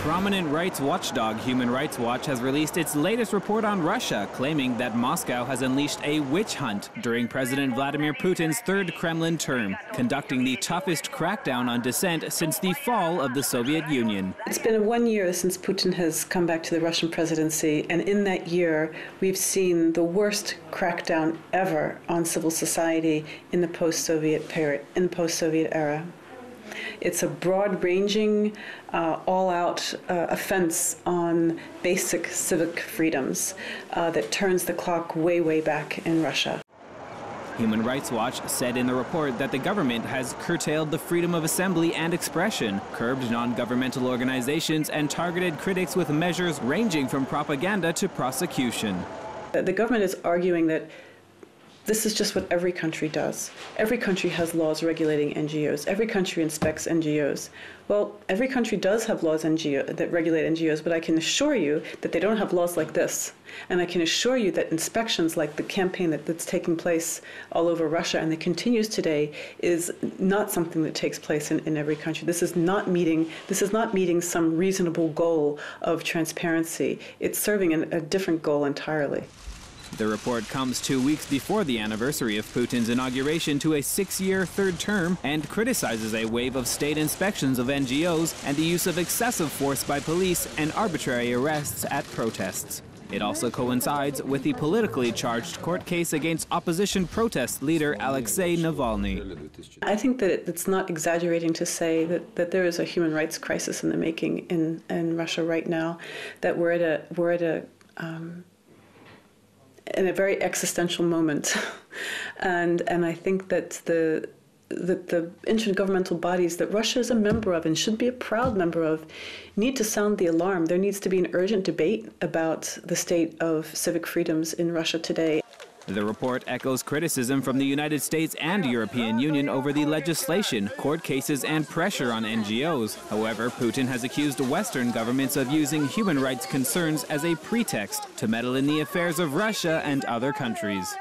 Prominent rights watchdog Human Rights Watch has released its latest report on Russia, claiming that Moscow has unleashed a witch hunt during President Vladimir Putin's third Kremlin term, conducting the toughest crackdown on dissent since the fall of the Soviet Union. It's been 1 year since Putin has come back to the Russian presidency, and in that year we've seen the worst crackdown ever on civil society in the post-Soviet period, in the post-Soviet era. It's a broad-ranging, all-out offense on basic civic freedoms that turns the clock way, way back in Russia. Human Rights Watch said in the report that the government has curtailed the freedom of assembly and expression, curbed non-governmental organizations, and targeted critics with measures ranging from propaganda to prosecution. The government is arguing that this is just what every country does. Every country has laws regulating NGOs. Every country inspects NGOs. Well, every country does have laws that regulate NGOs, but I can assure you that they don't have laws like this. And I can assure you that inspections like the campaign that's taking place all over Russia, and that continues today, is not something that takes place in every country. This is not meeting some reasonable goal of transparency. It's serving a different goal entirely. The report comes 2 weeks before the anniversary of Putin's inauguration to a 6-year third term and criticizes a wave of state inspections of NGOs and the use of excessive force by police and arbitrary arrests at protests. It also coincides with the politically charged court case against opposition protest leader Alexei Navalny. I think that it's not exaggerating to say that there is a human rights crisis in the making in Russia right now, that we're at in a very existential moment, and I think that the intergovernmental bodies that Russia is a member of and should be a proud member of need to sound the alarm. There needs to be an urgent debate about the state of civic freedoms in Russia today. The report echoes criticism from the United States and European Union over the legislation, court cases, and pressure on NGOs. However, Putin has accused Western governments of using human rights concerns as a pretext to meddle in the affairs of Russia and other countries.